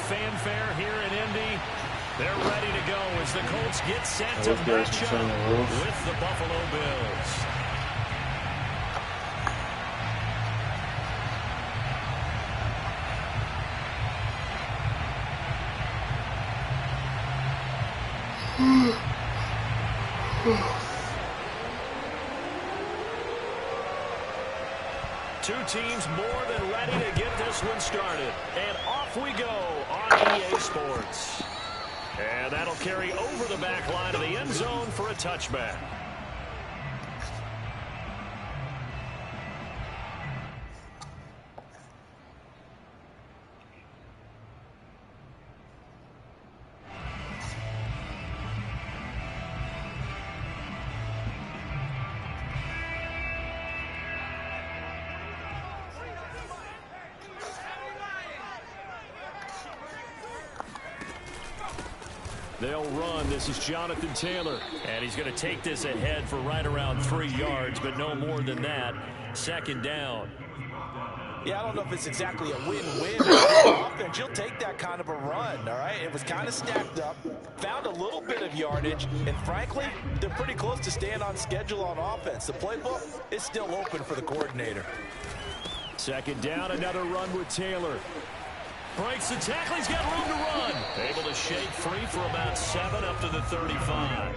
fanfare here in Indy. They're ready to go as the Colts get set to match up with the Buffalo Bills. Two teams more than ready to get this one started. And off we go on EA Sports. And that'll carry over the back line of the end zone for a touchback. They'll run. This is Jonathan Taylor. And he's going to take this ahead for right around 3 yards, but no more than that. Second down. Yeah, I don't know if it's exactly a win-win. Offense, you'll take that kind of a run, all right? It was kind of stacked up, found a little bit of yardage, and frankly, they're pretty close to staying on schedule on offense. The playbook is still open for the coordinator. Second down, another run with Taylor. Breaks the tackle. He's got room to run. Able to shake free for about 7 up to the 35.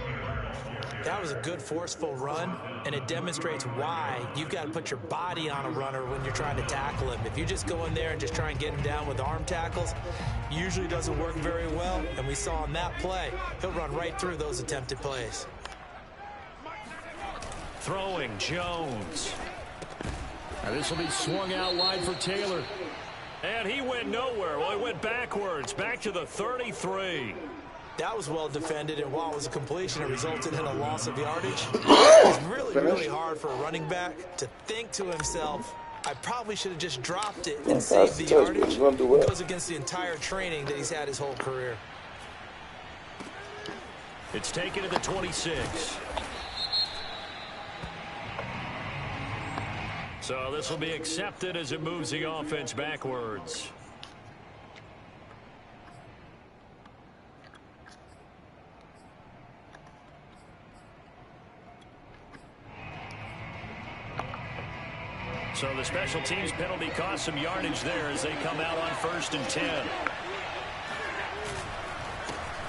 That was a good, forceful run, and it demonstrates why you've got to put your body on a runner when you're trying to tackle him. If you just go in there and just try and get him down with arm tackles, usually doesn't work very well, and we saw on that play, he'll run right through those attempted plays. Throwing Jones. Now this will be swung out wide for Taylor. And he went nowhere. Well, he went backwards, back to the 33. That was well defended, and while it was a completion, it resulted in a loss of yardage. It's really, really hard for a running back to think to himself, I probably should have just dropped it and saved the yardage. It goes against the entire training that he's had his whole career. It's taken to the 26. So this will be accepted as it moves the offense backwards. So the special teams penalty cost some yardage there as they come out on 1st and 10.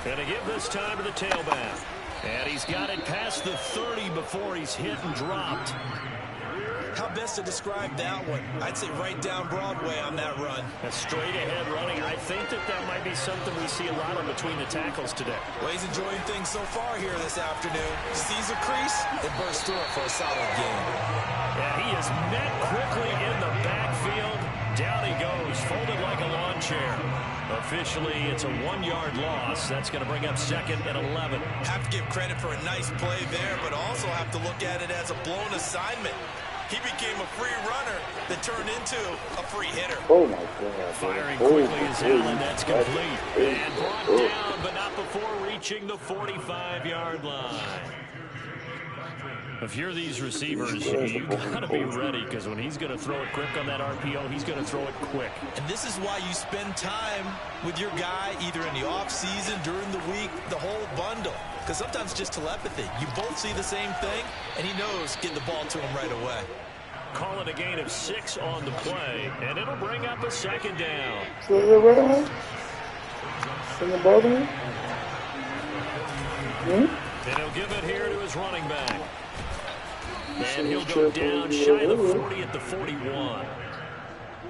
Going to give this time to the tailback. And he's got it past the 30 before he's hit and dropped. How best to describe that one? I'd say right down Broadway on that run. A straight ahead running. I think that might be something we see a lot of between the tackles today. Well, he's enjoying things so far here this afternoon. Sees a crease and bursts through it for a solid gain. Yeah, he is met quickly in the backfield. Down he goes, folded like a lawn chair. Officially, it's a 1-yard loss. That's going to bring up 2nd and 11. Have to give credit for a nice play there, but also have to look at it as a blown assignment. He became a free runner that turned into a free hitter. Oh, my God. Firing quickly as Allen. That's complete. And brought down, but not before reaching the 45-yard line. If you're these receivers, you got to be ready, because when he's going to throw it quick on that RPO, he's going to throw it quick. And this is why you spend time with your guy either in the offseason, during the week, the whole bundle. Because sometimes it's just telepathy. You both see the same thing, and he knows get the ball to him right away. Call it a gain of 6 on the play, and it'll bring up a 2nd down. And he'll give it here to his running back. And he'll go down shy of the 40 at the 41.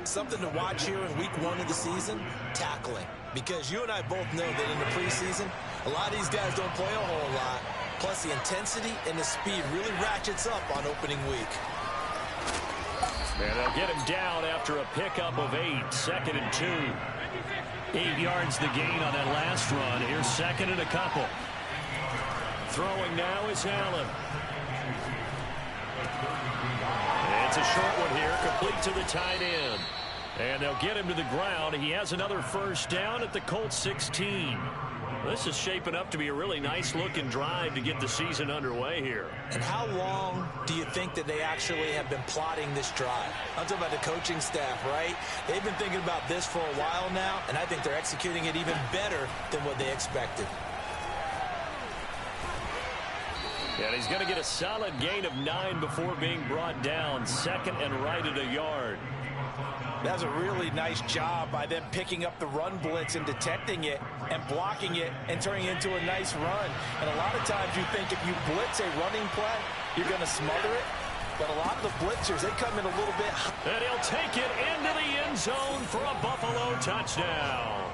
Something to watch here in week 1 of the season, tackling. Because you and I both know that in the preseason, a lot of these guys don't play a whole lot. Plus, the intensity and the speed really ratchets up on opening week. And they'll get him down after a pickup of 8, 2nd and 2. 8 yards the gain on that last run. Here's 2nd and a couple. Throwing now is Allen. It's a short one here, complete to the tight end. And they'll get him to the ground. He has another 1st down at the Colts 16. This is shaping up to be a really nice-looking drive to get the season underway here. And how long do you think that they actually have been plotting this drive? I'm talking about the coaching staff, right? They've been thinking about this for a while now, and I think they're executing it even better than what they expected. And he's going to get a solid gain of 9 before being brought down. Second and right at a yard. That's a really nice job by them picking up the run blitz and detecting it and blocking it and turning it into a nice run. And a lot of times you think if you blitz a running play, you're going to smother it. But a lot of the blitzers, they come in a little bit. And he'll take it into the end zone for a Buffalo touchdown.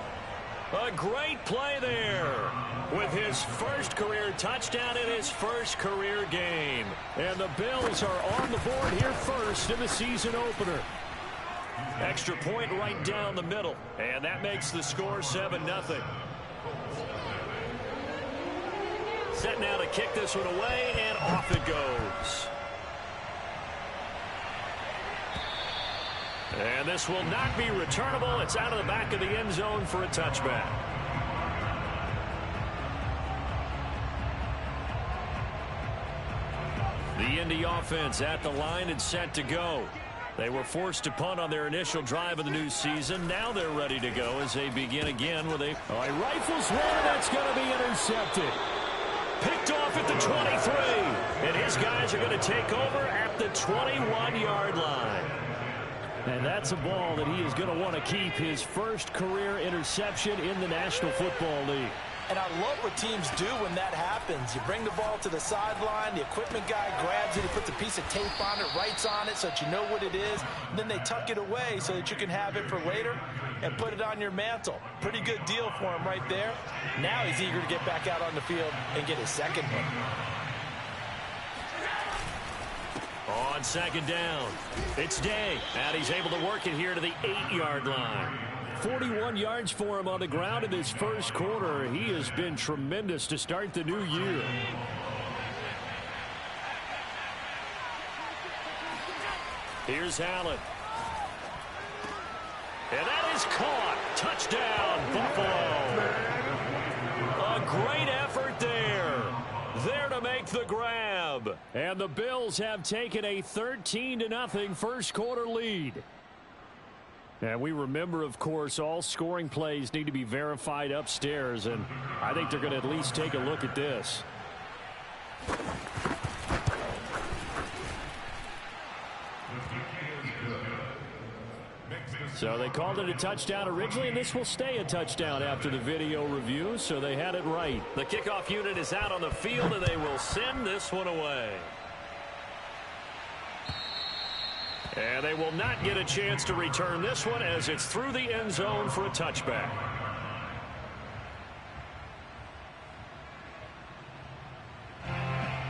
A great play there with his first career touchdown in his first career game. And the Bills are on the board here first in the season opener. Extra point right down the middle. And that makes the score 7-0. Set now to kick this one away, and off it goes. And this will not be returnable. It's out of the back of the end zone for a touchback. The Indy offense at the line and set to go. They were forced to punt on their initial drive of the new season. Now they're ready to go as they begin again with a rifles one, and that's going to be intercepted. Picked off at the 23. And his guys are going to take over at the 21-yard line. And that's a ball that he is going to want to keep, his first career interception in the National Football League. And I love what teams do when that happens. You bring the ball to the sideline, the equipment guy grabs it, he puts a piece of tape on it, writes on it so that you know what it is, and then they tuck it away so that you can have it for later and put it on your mantle. Pretty good deal for him right there. Now he's eager to get back out on the field and get his second one. On second down, it's Day, and he's able to work it here to the 8-yard line. 41 yards for him on the ground in his first quarter. He has been tremendous to start the new year. Here's Allen. And that is caught. Touchdown, Buffalo. A great effort there. There to make the grab. And the Bills have taken a 13-0 first quarter lead. And we remember, of course, all scoring plays need to be verified upstairs, and I think they're going to at least take a look at this. So they called it a touchdown originally, and this will stay a touchdown after the video review, so they had it right. The kickoff unit is out on the field, and they will send this one away. And they will not get a chance to return this one as it's through the end zone for a touchback.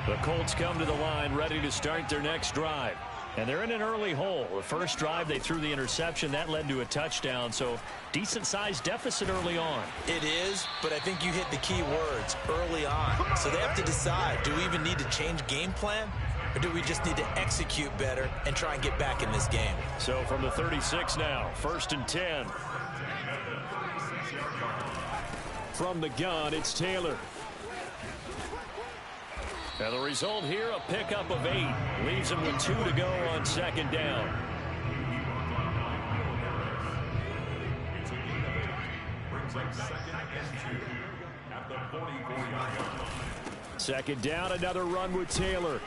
The Colts come to the line ready to start their next drive. And they're in an early hole. The first drive, they threw the interception. That led to a touchdown, so decent-sized deficit early on. It is, but I think you hit the key words, early on. So they have to decide, do we even need to change game plan? Or do we just need to execute better and try and get back in this game? So from the 36 now, 1st and 10. From the gun, it's Taylor. And the result here, a pickup of 8. Leaves him with 2 to go on second down. Second down, another run with Taylor.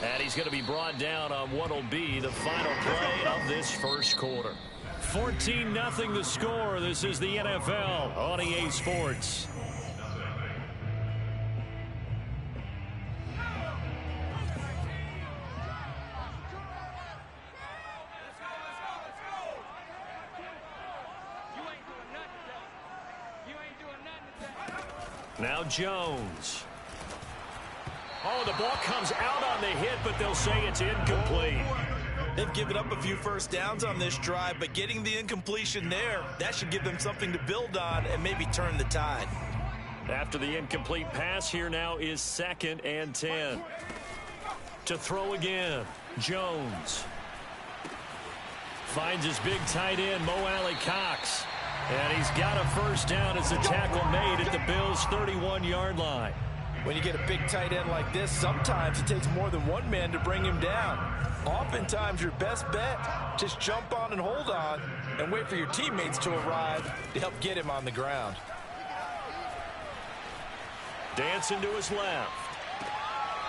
And he's going to be brought down on what will be the final play of this first quarter. 14-0 the score. This is the NFL on EA Sports. Now Jones. Oh, the ball comes out on the hit, but they'll say it's incomplete. They've given up a few first downs on this drive, but getting the incompletion there, that should give them something to build on and maybe turn the tide. After the incomplete pass, here now is 2nd and 10. To throw again, Jones. Finds his big tight end, Mo Alley Cox. And he's got a first down as the tackle made at the Bills' 31-yard line. When you get a big tight end like this, sometimes it takes more than one man to bring him down. Oftentimes, your best bet, just jump on and hold on and wait for your teammates to arrive to help get him on the ground. Dancing to his left.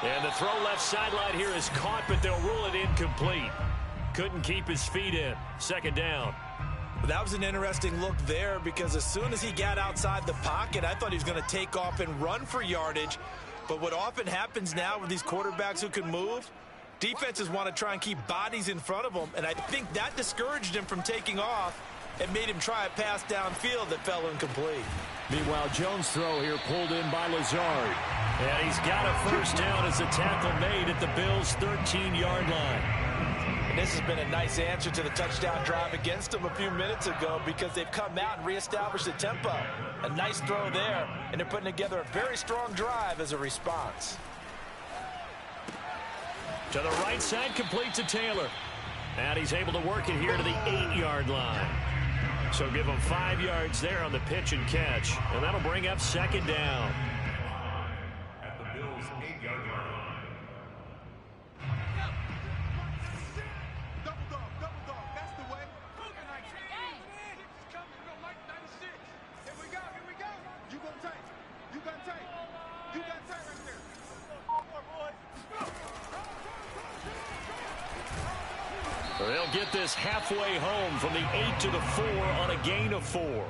And the throw left sideline here is caught, but they'll rule it incomplete. Couldn't keep his feet in. Second down. That was an interesting look there because as soon as he got outside the pocket, I thought he was going to take off and run for yardage. But what often happens now with these quarterbacks who can move, defenses want to try and keep bodies in front of them, and I think that discouraged him from taking off and made him try a pass downfield that fell incomplete. Meanwhile, Jones' throw here pulled in by Lazard. And he's got a first down as the tackle made at the Bills' 13-yard line. And this has been a nice answer to the touchdown drive against them a few minutes ago because they've come out and reestablished the tempo. A nice throw there, and they're putting together a very strong drive as a response. To the right side, complete to Taylor. And he's able to work it here to the 8-yard line. So give him 5 yards there on the pitch and catch. And that'll bring up second down. At the Bills' 8-yard line. They'll get this halfway home from the 8 to the 4 on a gain of 4. Well,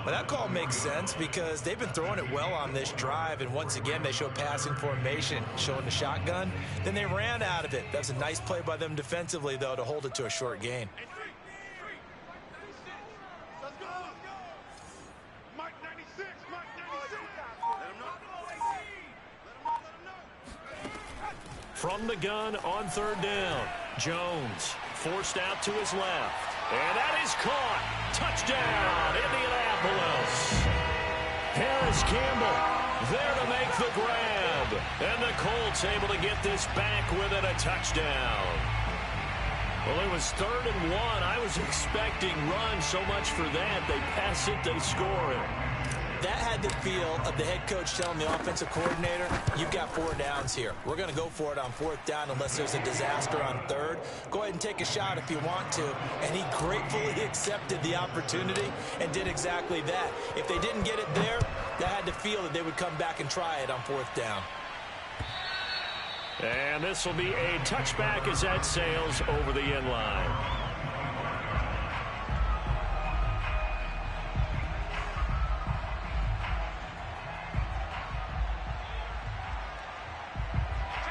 that call makes sense because they've been throwing it well on this drive, and once again they show passing formation, showing the shotgun. Then they ran out of it. That's a nice play by them defensively, though, to hold it to a short gain. From the gun on third down, Jones forced out to his left. And that is caught. Touchdown, Indianapolis. Harris Campbell there to make the grab. And the Colts able to get this back within a touchdown. Well, it was 3rd and 1. I was expecting run so much for that. They pass it, they score it. That had the feel of the head coach telling the offensive coordinator, you've got 4 downs here. We're going to go for it on 4th down unless there's a disaster on 3rd. Go ahead and take a shot if you want to. And he gratefully accepted the opportunity and did exactly that. If they didn't get it there, that had the feel that they would come back and try it on 4th down. And this will be a touchback as that sails over the end line.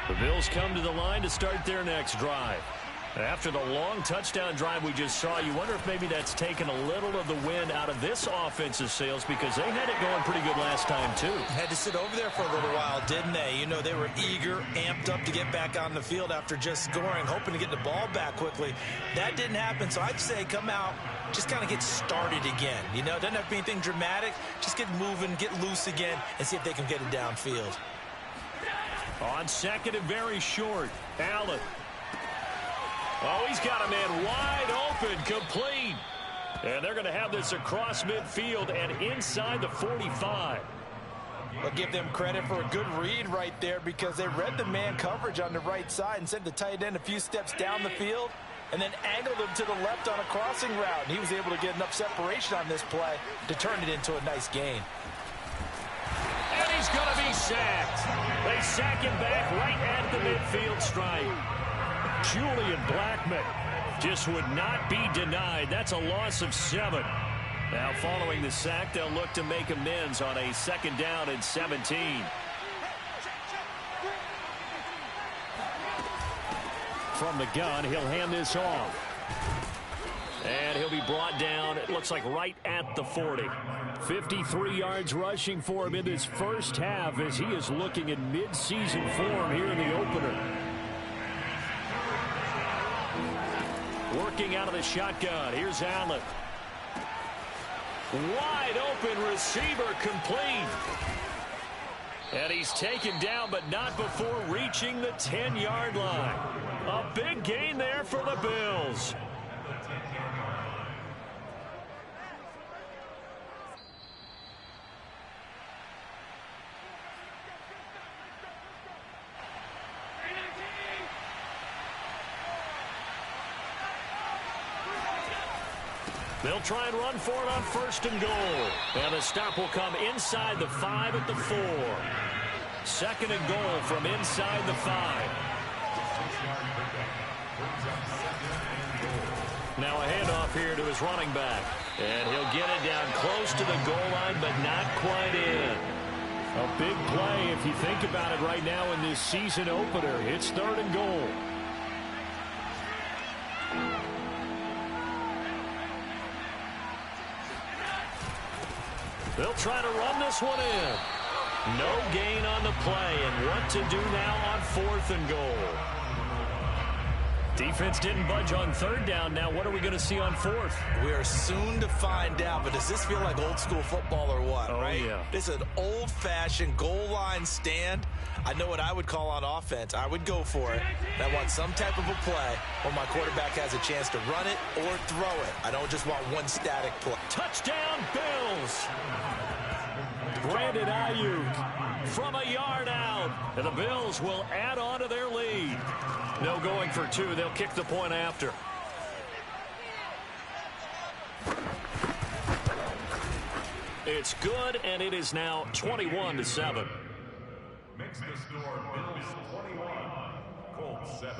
The Bills come to the line to start their next drive. After the long touchdown drive we just saw, you wonder if maybe that's taken a little of the wind out of this offensive sails because they had it going pretty good last time too. Had to sit over there for a little while, didn't they? You know, they were eager, amped up to get back on the field after just scoring, hoping to get the ball back quickly. That didn't happen, so I'd say come out, just kind of get started again. You know, it doesn't have to be anything dramatic. Just get moving, get loose again, and see if they can get it downfield. On second and very short, Allen. Oh, he's got a man wide open, complete. And they're going to have this across midfield and inside the 45. I'll give them credit for a good read right there because they read the man coverage on the right side and sent the tight end a few steps down the field and then angled him to the left on a crossing route. And he was able to get enough separation on this play to turn it into a nice gain. And he's going to be sacked. They sack him back right at the midfield stripe. Julian Blackmon just would not be denied. That's a loss of 7. Now following the sack, they'll look to make amends on a 2nd down and 17. From the gun, he'll hand this off. And he'll be brought down, it looks like right at the 40. 53 yards rushing for him in this first half as he is looking in mid-season form here in the opener. Working out of the shotgun. Here's Allen. Wide open receiver, complete. And he's taken down, but not before reaching the 10-yard line. A big gain there for the Bills. They'll try and run for it on 1st and goal. And the stop will come inside the 5 at the 4. 2nd and goal from inside the 5. Now a handoff here to his running back. And he'll get it down close to the goal line, but not quite in. A big play if you think about it right now in this season opener. It's 3rd and goal. They'll try to run this one in. No gain on the play, and what to do now on 4th and goal. Defense didn't budge on 3rd down. Now what are we going to see on 4th? We are soon to find out, but does this feel like old school football or what, right? Yeah. This is an old-fashioned goal line stand. I know what I would call on offense. I would go for it. And I want some type of a play where my quarterback has a chance to run it or throw it. I don't just want one static play. Touchdown, Bills! Brandon Ayuk from a yard out. And the Bills will add on to their lead. No going for 2. They'll kick the point after. It's good, and it is now 21-7. Makes the score Bills 21, Colts 7.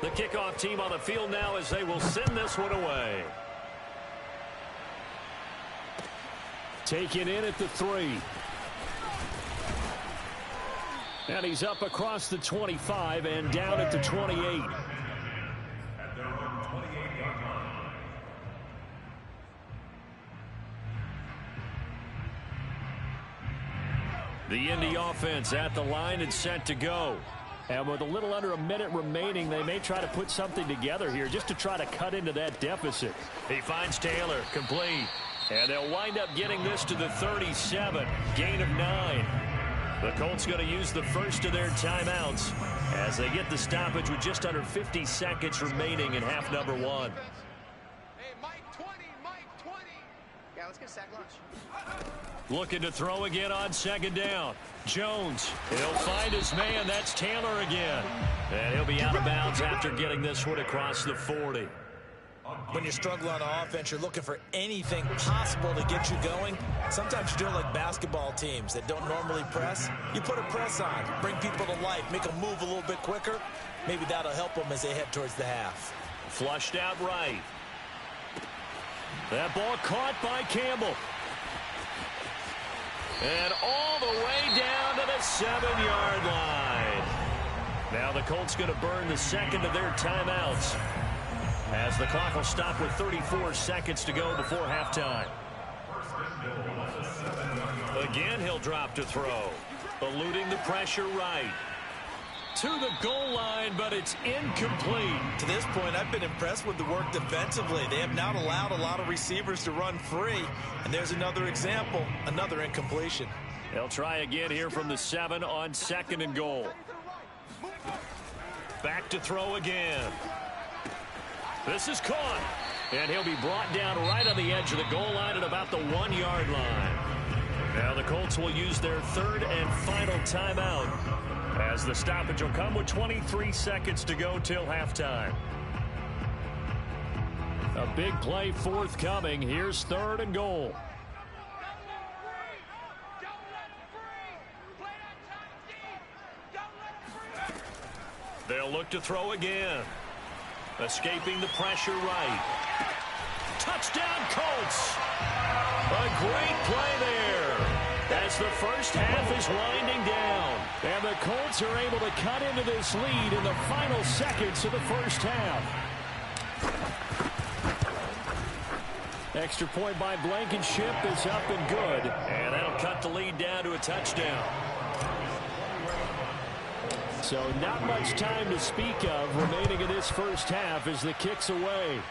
The kickoff team on the field now as they will send this one away. Taken in at the 3. And he's up across the 25 and down at the 28. At their own 28-yard line. The Indy offense at the line and set to go. And with a little under a minute remaining, they may try to put something together here just to try to cut into that deficit. He finds Taylor, complete. And they'll wind up getting this to the 37. Gain of 9. The Colts going to use the first of their timeouts as they get the stoppage with just under 50 seconds remaining in half number 1. Hey, Mike 20, Mike 20. Yeah, let's get a sack lunch. Looking to throw again on 2nd down. Jones, he'll find his man. That's Taylor again. And he'll be out of bounds after getting this one across the 40. When you struggle on offense, you're looking for anything possible to get you going. Sometimes you do it like basketball teams that don't normally press. You put a press on, bring people to life, make them move a little bit quicker. Maybe that'll help them as they head towards the half. Flushed out right. That ball caught by Campbell. And all the way down to the 7-yard line. Now the Colts going to burn the second of their timeouts, as the clock will stop with 34 seconds to go before halftime. Again, he'll drop to throw. Eluding the pressure right. To the goal line, but it's incomplete. To this point, I've been impressed with the work defensively. They have not allowed a lot of receivers to run free. And there's another example, another incompletion. They'll try again here from the 7 on 2nd and goal. Back to throw again. This is caught. And he'll be brought down right on the edge of the goal line at about the 1-yard line. Now the Colts will use their 3rd and final timeout, as the stoppage will come with 23 seconds to go till halftime. A big play forthcoming. Here's 3rd and goal. They'll look to throw again. Escaping the pressure right. Touchdown, Colts! A great play there, as the first half is winding down. And the Colts are able to cut into this lead in the final seconds of the first half. Extra point by Blankenship is up and good. And that'll cut the lead down to a touchdown. So not much time to speak of remaining in this first half as the kick's away.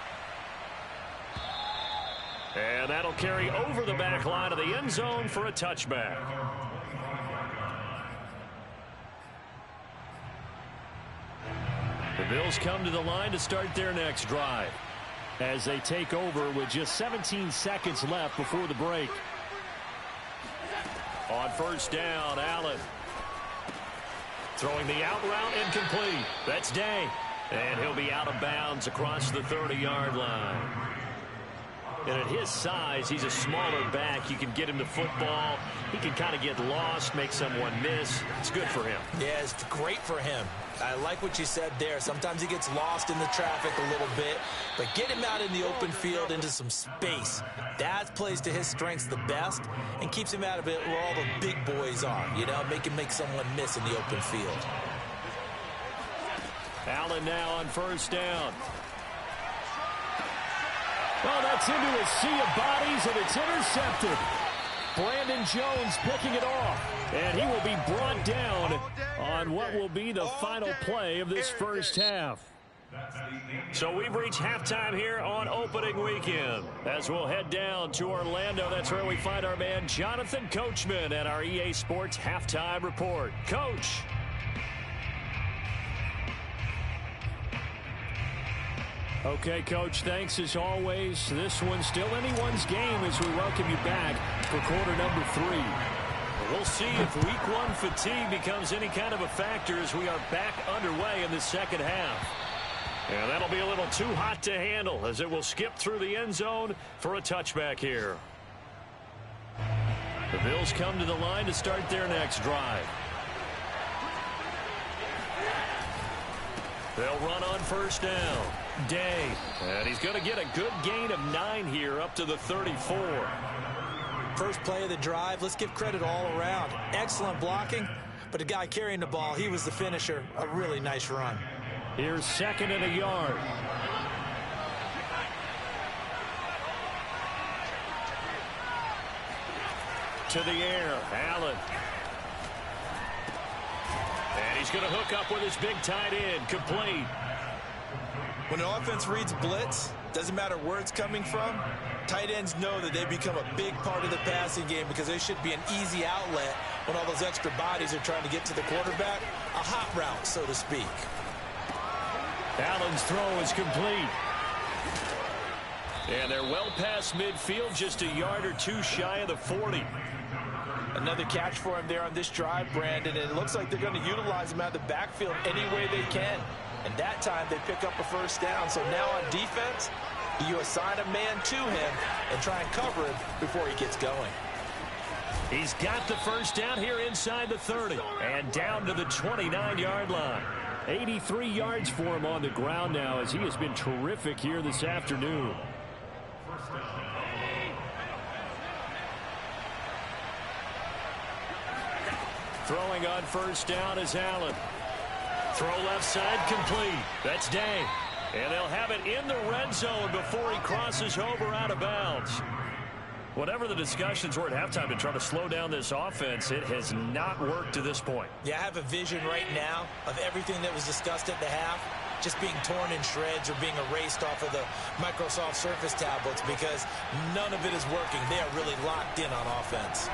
And that'll carry over the back line of the end zone for a touchback. The Bills come to the line to start their next drive, as they take over with just 17 seconds left before the break. On 1st down, Allen. Throwing the out route incomplete. That's Day. And he'll be out of bounds across the 30-yard line. And at his size, he's a smaller back. You can get him the football. He can kind of get lost, make someone miss. It's good for him. Yeah, it's great for him. I like what you said there. Sometimes he gets lost in the traffic a little bit, but get him out in the open field into some space. That plays to his strengths the best and keeps him out of it where all the big boys are. You know, make him make someone miss in the open field. Allen now on first down. Well, that's into a sea of bodies, and it's intercepted. Brandon Jones picking it off, and he will be brought down on what will be the final play of this first half. So we've reached halftime here on opening weekend. As we'll head down to Orlando, that's where we find our man Jonathan Coachman at our EA Sports Halftime Report. Coach. Okay, Coach, thanks as always. This one's still anyone's game as we welcome you back for quarter number 3. We'll see if week 1 fatigue becomes any kind of a factor as we are back underway in the second half. And that'll be a little too hot to handle as it will skip through the end zone for a touchback here. The Bills come to the line to start their next drive. They'll run on first down. Day. And he's going to get a good gain of 9 here up to the 34. First play of the drive, let's give credit all around. Excellent blocking, but the guy carrying the ball, he was the finisher. A really nice run. Here's 2nd and a yard. To the air, Allen. And he's going to hook up with his big tight end, complete. When an offense reads blitz, doesn't matter where it's coming from, tight ends know that they become a big part of the passing game because they should be an easy outlet when all those extra bodies are trying to get to the quarterback. A hot route, so to speak. Allen's throw is complete. And they're well past midfield, just a yard or two shy of the 40. Another catch for him there on this drive, Brandon, and it looks like they're going to utilize him out of the backfield any way they can. And that time they pick up a first down. So now on defense, you assign a man to him and try and cover him before he gets going. He's got the first down here inside the 30 and down to the 29-yard line. 83 yards for him on the ground now as he has been terrific here this afternoon. Throwing on first down is Allen. Throw left side complete. That's Day. And they'll have it in the red zone before he crosses over out of bounds. Whatever the discussions were at halftime to try to slow down this offense, it has not worked to this point. Yeah, I have a vision right now of everything that was discussed at the half just being torn in shreds or being erased off of the Microsoft Surface tablets because none of it is working. They are really locked in on offense.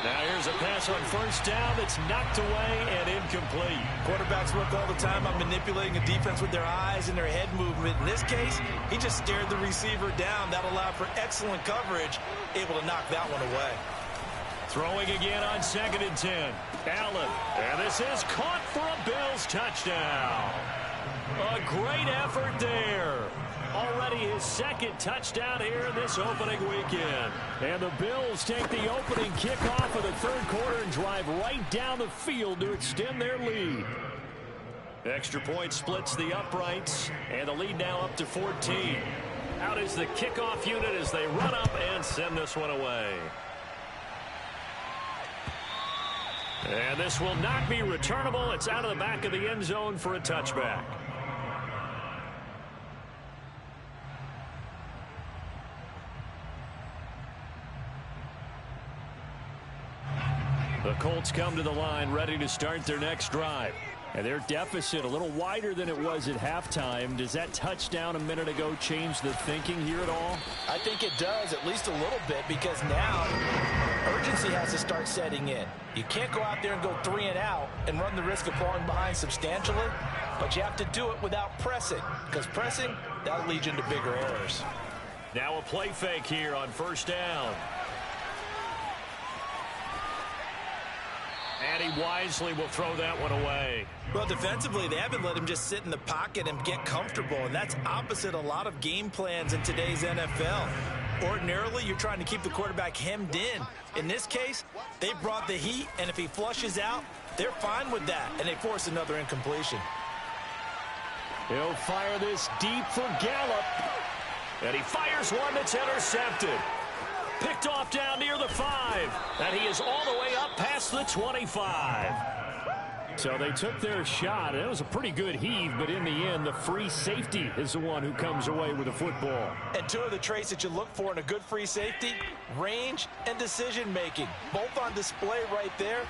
Now here's a pass on first down that's knocked away and incomplete. Quarterbacks work all the time on manipulating a defense with their eyes and their head movement. In this case, he just stared the receiver down. That allowed for excellent coverage, able to knock that one away. Throwing again on 2nd and 10. Allen. And this is caught for a Bills touchdown. A great effort there. Already his 2nd touchdown here in this opening weekend. And the Bills take the opening kickoff of the 3rd quarter and drive right down the field to extend their lead. Extra point splits the uprights, and the lead now up to 14. Out is the kickoff unit as they run up and send this one away. And this will not be returnable. It's out of the back of the end zone for a touchback. The Colts come to the line ready to start their next drive. And their deficit a little wider than it was at halftime. Does that touchdown a minute ago change the thinking here at all? I think it does, at least a little bit, because now urgency has to start setting in. You can't go out there and go 3 and out and run the risk of falling behind substantially, but you have to do it without pressing, because pressing, that'll lead you into bigger errors. Now a play fake here on first down. And he wisely will throw that one away. Well, defensively, they haven't let him just sit in the pocket and get comfortable, and that's opposite a lot of game plans in today's NFL. Ordinarily, you're trying to keep the quarterback hemmed in. In this case, they brought the heat, and if he flushes out, they're fine with that, and they force another incompletion. He'll fire this deep for Gallup. And he fires one that's intercepted. Picked off down near the 5. And he is all the way up past the 25. So they took their shot. It was a pretty good heave, but in the end, the free safety is the one who comes away with the football. And two of the traits that you look for in a good free safety, range and decision-making. Both on display right there.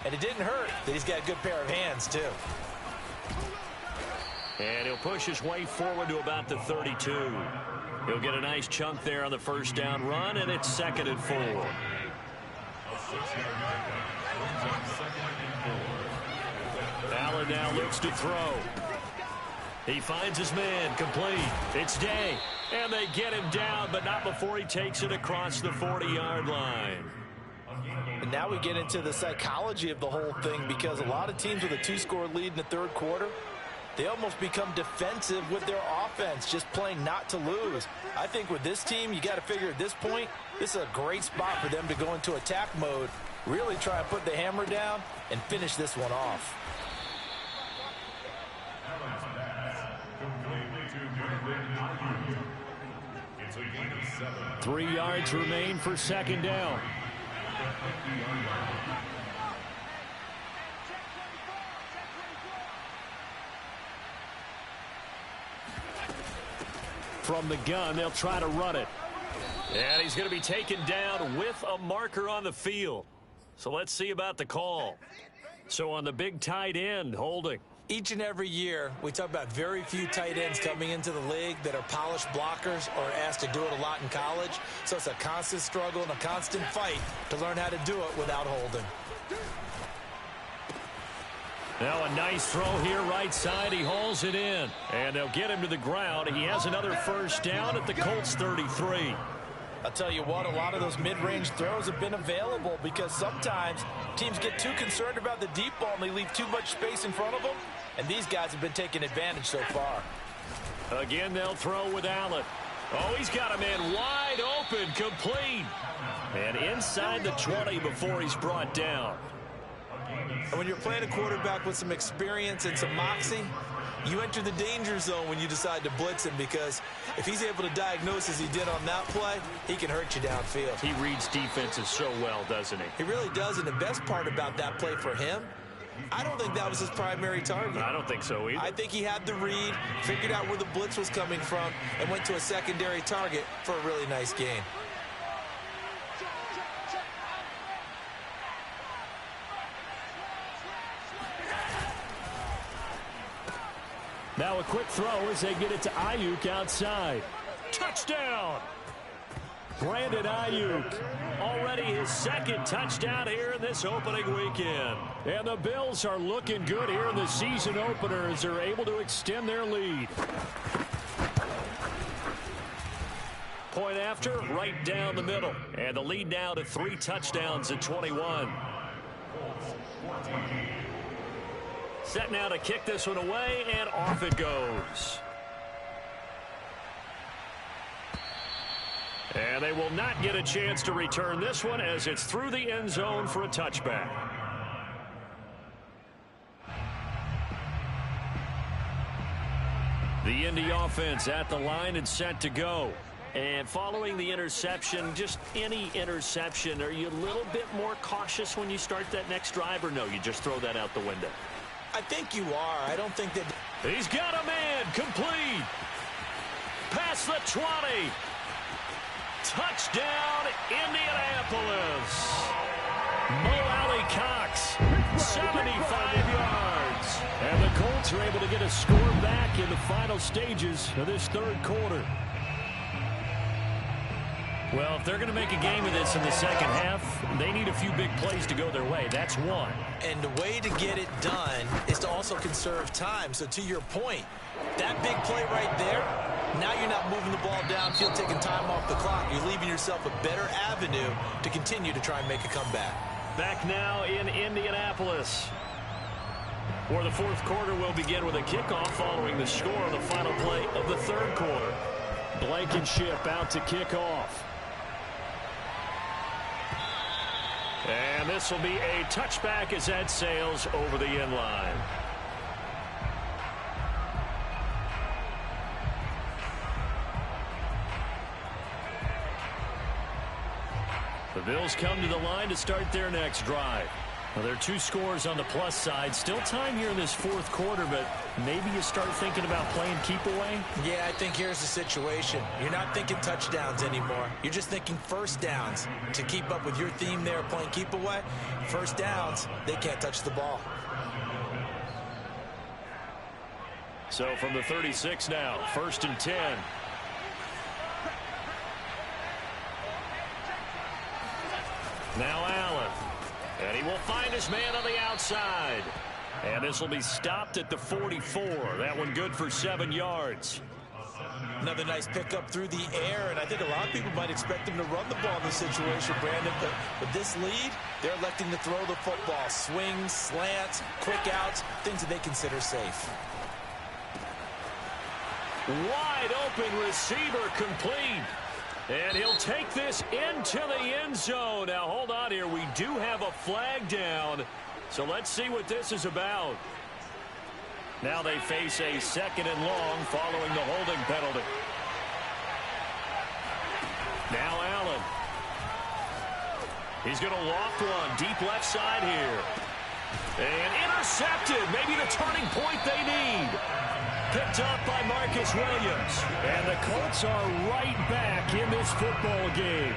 And it didn't hurt that he's got a good pair of hands, too. And he'll push his way forward to about the 32. He'll get a nice chunk there on the first down run, and it's 2nd and 4. Allen now looks to throw. He finds his man, complete. It's Day, and they get him down, but not before he takes it across the 40-yard line. And now we get into the psychology of the whole thing, because a lot of teams with a 2-score lead in the third quarter, they almost become defensive with their offense, just playing not to lose. I think with this team, you got to figure at this point, this is a great spot for them to go into attack mode, really try and put the hammer down and finish this one off. 3 yards remain for 2nd down. From the gun, they'll try to run it. And he's going to be taken down with a marker on the field. So let's see about the call. So on the big tight end, holding. Each and every year, we talk about very few tight ends coming into the league that are polished blockers or asked to do it a lot in college. So it's a constant struggle and a constant fight to learn how to do it without holding. Now a nice throw here right side. He hauls it in. And they'll get him to the ground. He has another first down at the Colts 33. I'll tell you what, a lot of those mid-range throws have been available because sometimes teams get too concerned about the deep ball and they leave too much space in front of them. And these guys have been taking advantage so far. Again, they'll throw with Allen. Oh, he's got a man wide open, complete. And inside the 20 before he's brought down. And when you're playing a quarterback with some experience and some moxie, you enter the danger zone when you decide to blitz him, because if he's able to diagnose as he did on that play, he can hurt you downfield. He reads defenses so well, doesn't he? He really does, and the best part about that play for him, I don't think that was his primary target. I don't think so either. I think he had the read, figured out where the blitz was coming from, and went to a secondary target for a really nice gain. Now a quick throw as they get it to Ayuk outside. Touchdown! Brandon Ayuk, already his 2nd touchdown here in this opening weekend. And the Bills are looking good here in the season opener as they're able to extend their lead. Point after, right down the middle. And the lead now to 3 touchdowns at 21. Set now to kick this one away, and off it goes. And they will not get a chance to return this one as it's through the end zone for a touchback. The Indy offense at the line and set to go. And following the interception, just any interception, are you a little bit more cautious when you start that next drive, or no, you just throw that out the window? I think you are. I don't think that... He's got a man, complete. Past the 20. Touchdown, Indianapolis. Mo Alley Cox, 75 yards. And the Colts are able to get a score back in the final stages of this third quarter. Well, if they're going to make a game of this in the second half, they need a few big plays to go their way. That's one. And the way to get it done is to also conserve time. So to your point, that big play right there, now you're not moving the ball downfield, taking time off the clock. You're leaving yourself a better avenue to continue to try and make a comeback. Back now in Indianapolis, where the fourth quarter will begin with a kickoff following the score on the final play of the third quarter. Blankenship out to kick off. And this will be a touchback as that sails over the end line. The Bills come to the line to start their next drive. Well, there are 2 scores on the plus side. Still time here in this fourth quarter, but maybe you start thinking about playing keep away? Yeah, I think here's the situation. You're not thinking touchdowns anymore. You're just thinking first downs. To keep up with your theme there, playing keep away, first downs, they can't touch the ball. So from the 36 now, 1st and 10. Now Allen. And he will find his man on the outside. And this will be stopped at the 44. That one good for 7 yards. Another nice pickup through the air, and I think a lot of people might expect him to run the ball in this situation, Brandon. But with this lead, they're electing to throw the football. Swings, slants, quick outs, things that they consider safe. Wide open receiver complete. And he'll take this into the end zone. Now, hold on here. We do have a flag down. So let's see what this is about. Now they face a 2nd and long following the holding penalty. Now Allen. He's going to loft one. Deep left side here. And intercepted. Maybe the turning point they need. Picked up by Marcus Williams. And the Colts are right back in this football game.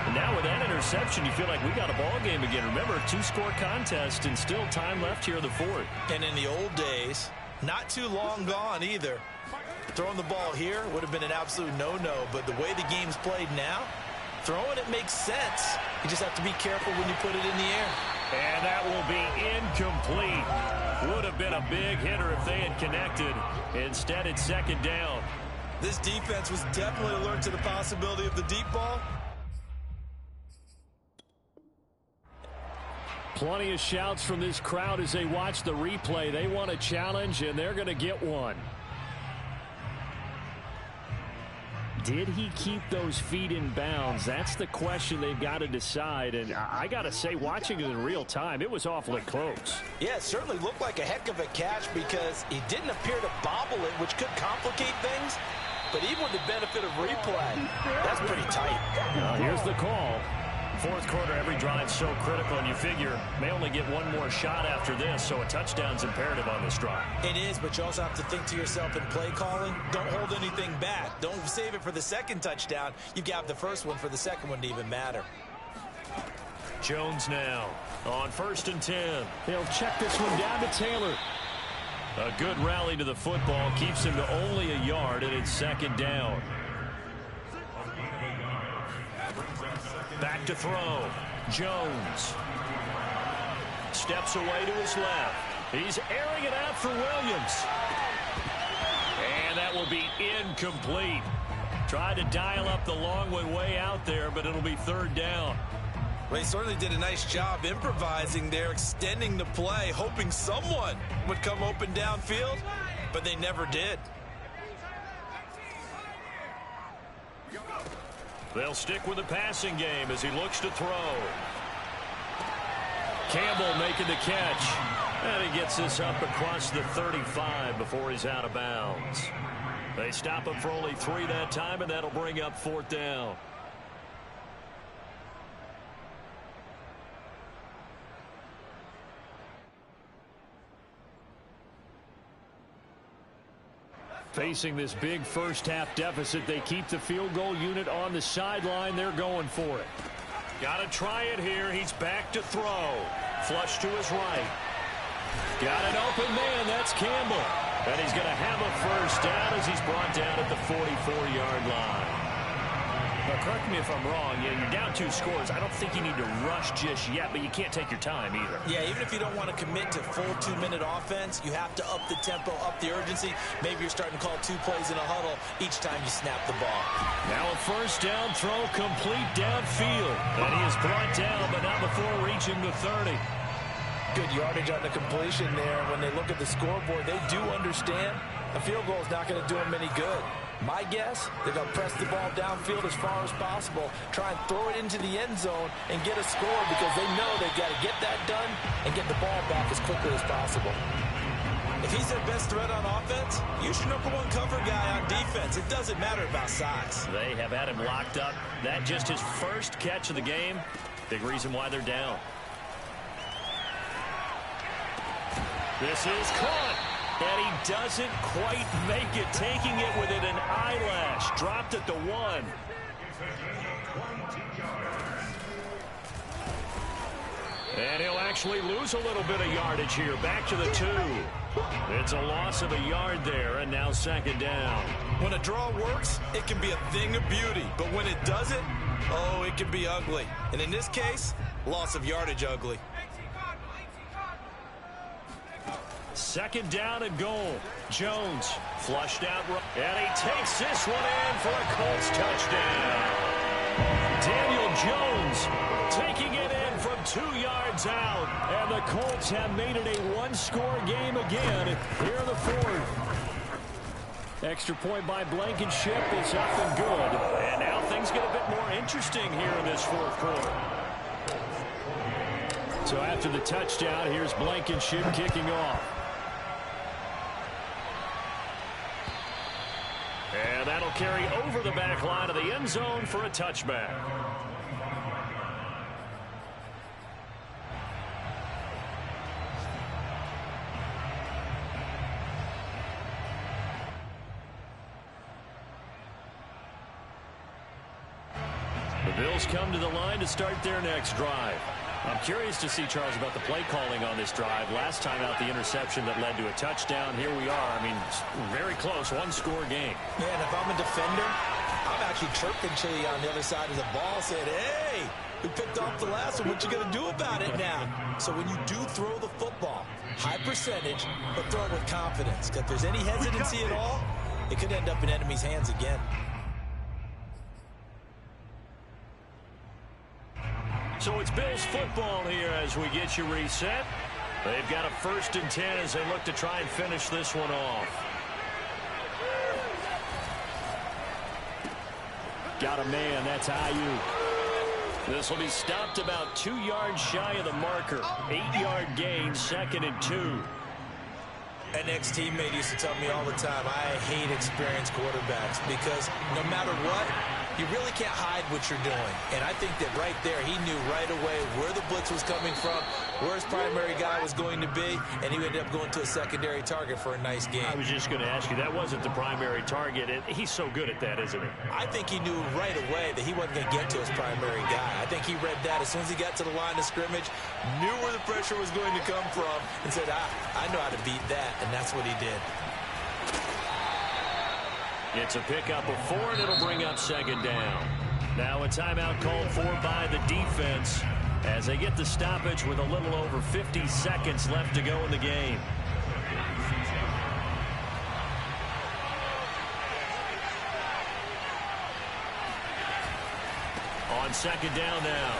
And now with that interception, you feel like we got a ball game again. Remember, 2-score contest and still time left here in the fourth. And in the old days, not too long gone either. Throwing the ball here would have been an absolute no-no. But the way the game's played now, throwing it makes sense. You just have to be careful when you put it in the air. And that will be incomplete. Would have been a big hitter if they had connected. Instead, it's 2nd down. This defense was definitely alert to the possibility of the deep ball. Plenty of shouts from this crowd as they watch the replay. They want a challenge, and they're going to get one. Did he keep those feet in bounds? That's the question they've got to decide. And I got to say, watching it in real time, it was awfully close. Yeah, it certainly looked like a heck of a catch because he didn't appear to bobble it, which could complicate things. But even with the benefit of replay, that's pretty tight. Here's the call. Fourth quarter, every drive so critical, and you figure may only get one more shot after this, so a touchdown's imperative on this drive. It is, but you also have to think to yourself in play calling, don't hold anything back. Don't save it for the second touchdown. You've got the first one for the second one to even matter. Jones now on 1st and 10. They'll check this one down to Taylor. A good rally to the football keeps him to only a yard, and it's 2nd down. Back to throw. Jones. Steps away to his left. He's airing it out for Williams. And that will be incomplete. Tried to dial up the long way out there, but it'll be 3rd down. Well, he certainly did a nice job improvising there, extending the play, hoping someone would come open downfield, but they never did. They'll stick with the passing game as he looks to throw. Campbell making the catch. And he gets this up across the 35 before he's out of bounds. They stop him for only 3 that time, and that'll bring up 4th down. Facing this big first-half deficit, they keep the field goal unit on the sideline. They're going for it. Got to try it here. He's back to throw. Flush to his right. Got an open man. That's Campbell. And he's going to have a first down as he's brought down at the 44-yard line. Now, correct me if I'm wrong. Yeah, you're down 2 scores. I don't think you need to rush just yet, but you can't take your time either. Yeah, even if you don't want to commit to full 2-minute offense, you have to up the tempo, up the urgency. Maybe you're starting to call 2 plays in a huddle each time you snap the ball. Now a first down throw complete downfield. And he is brought down, but not before reaching the 30. Good yardage on the completion there. When they look at the scoreboard, they do understand a field goal is not going to do them any good. My guess, they're going to press the ball downfield as far as possible, try and throw it into the end zone and get a score because they know they've got to get that done and get the ball back as quickly as possible. If he's their best threat on offense, use your #1 cover guy on defense. It doesn't matter about size. They have had him locked up. That just his first catch of the game. Big reason why they're down. This is caught. And he doesn't quite make it, taking it within an eyelash. Dropped at the 1. And he'll actually lose a little bit of yardage here. Back to the 2. It's a loss of a yard there, and now second down. When a draw works, it can be a thing of beauty. But when it doesn't, oh, it can be ugly. And in this case, loss of yardage ugly. Second down and goal. Jones flushed out. And he takes this one in for a Colts touchdown. Daniel Jones taking it in from 2 yards out. And the Colts have made it a 1-score game again here in the 4th. Extra point by Blankenship is up and good. And now things get a bit more interesting here in this 4th quarter. So after the touchdown, here's Blankenship kicking off. And that'll carry over the back line of the end zone for a touchback. The Bills come to the line to start their next drive. I'm curious to see, Charles, about the play calling on this drive. Last time out, the interception that led to a touchdown. Here we are. I mean, very close, 1-score game. Yeah, and if I'm a defender, I'm actually chirping Chili on the other side of the ball, saying, hey, we picked off the last one. What you going to do about it now? So when you do throw the football, high percentage, but throw it with confidence. Because if there's any hesitancy at all, it could end up in enemy's hands again. So it's Bills football here as we get you reset. They've got a 1st and 10 as they look to try and finish this one off. Got a man, that's Ayuk. This will be stopped about 2 yards shy of the marker. 8-yard gain, 2nd and 2. An ex-teammate used to tell me all the time, I hate experienced quarterbacks because no matter what, you really can't hide what you're doing. And I think that right there, he knew right away where the blitz was coming from, where his primary guy was going to be, and he ended up going to a secondary target for a nice game. I was just going to ask you, that wasn't the primary target. He's so good at that, isn't he? I think he knew right away that he wasn't going to get to his primary guy. I think he read that as soon as he got to the line of scrimmage, knew where the pressure was going to come from, and said, I know how to beat that, and that's what he did. It's a pickup of 4, and it'll bring up second down. Now a timeout called for by the defense as they get the stoppage with a little over 50 seconds left to go in the game. On second down now.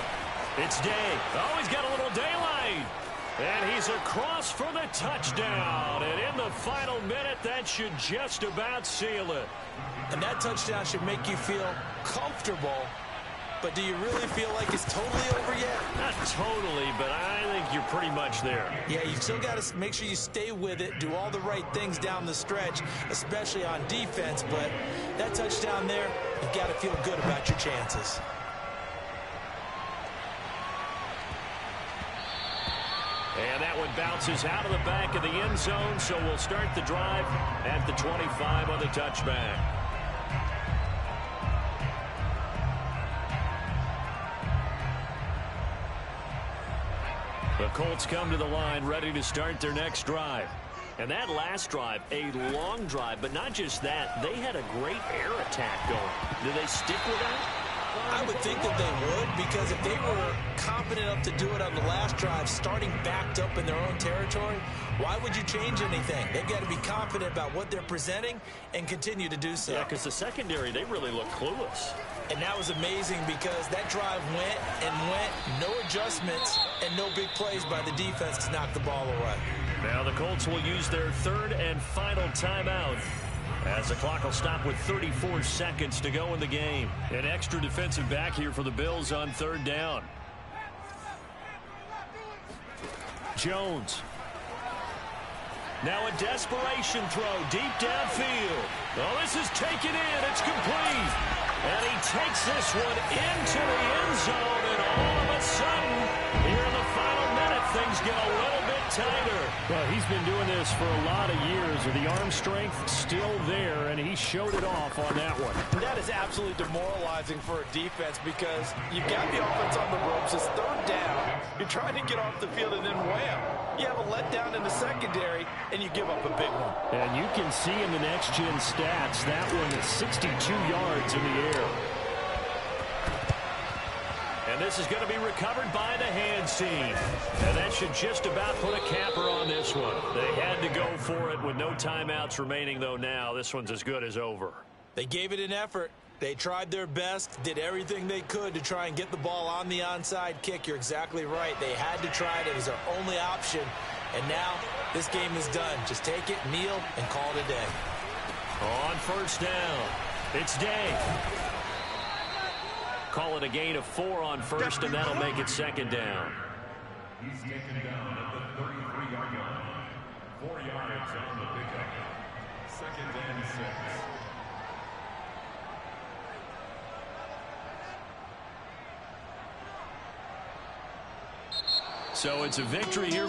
It's Day. Oh, he's got a little daylight. And he's across for the touchdown. And in the final minute, that should just about seal it. And that touchdown should make you feel comfortable. But do you really feel like it's totally over yet? Not totally, but I think you're pretty much there. Yeah, you've still got to make sure you stay with it, do all the right things down the stretch, especially on defense. But that touchdown there, you've got to feel good about your chances. And that one bounces out of the back of the end zone, so we'll start the drive at the 25 on the touchback. The Colts come to the line ready to start their next drive. And that last drive, a long drive, but not just that, they had a great air attack going. Do they stick with that? I would think that they would, because if they were confident enough to do it on the last drive, starting backed up in their own territory, why would you change anything? They've got to be confident about what they're presenting and continue to do so. Yeah, because the secondary, they really look clueless. And that was amazing because that drive went and went, no adjustments, and no big plays by the defense to knock the ball away. Now the Colts will use their third and final timeout, as the clock will stop with 34 seconds to go in the game. An extra defensive back here for the Bills on third down. Jones. Now a desperation throw deep downfield. Oh, this is taken in. It's complete. And he takes this one into the end zone. And all of a sudden, here in the final minute, things get a little bit tighter. Well, he's been doing this for a lot of years. The arm strength still there, and he showed it off on that one. That is absolutely demoralizing for a defense because you've got the offense on the ropes. It's third down. You're trying to get off the field, and then wham, you have a letdown in the secondary, and you give up a big one. And you can see in the next-gen stats, that one is 62 yards in the air. And this is going to be recovered by the hands team. And that should just about put a capper on this one. They had to go for it with no timeouts remaining, though. Now this one's as good as over. They gave it an effort. They tried their best, did everything they could to try and get the ball on the onside kick. You're exactly right. They had to try it. It was their only option. And now this game is done. Just take it, kneel, and call it a day. On first down, it's Day. Call it a gain of 4 on first, and that'll make it second down. He's taken down at the 33-yard line. 4 yards on the pickup. Second and 6. So it's a victory here.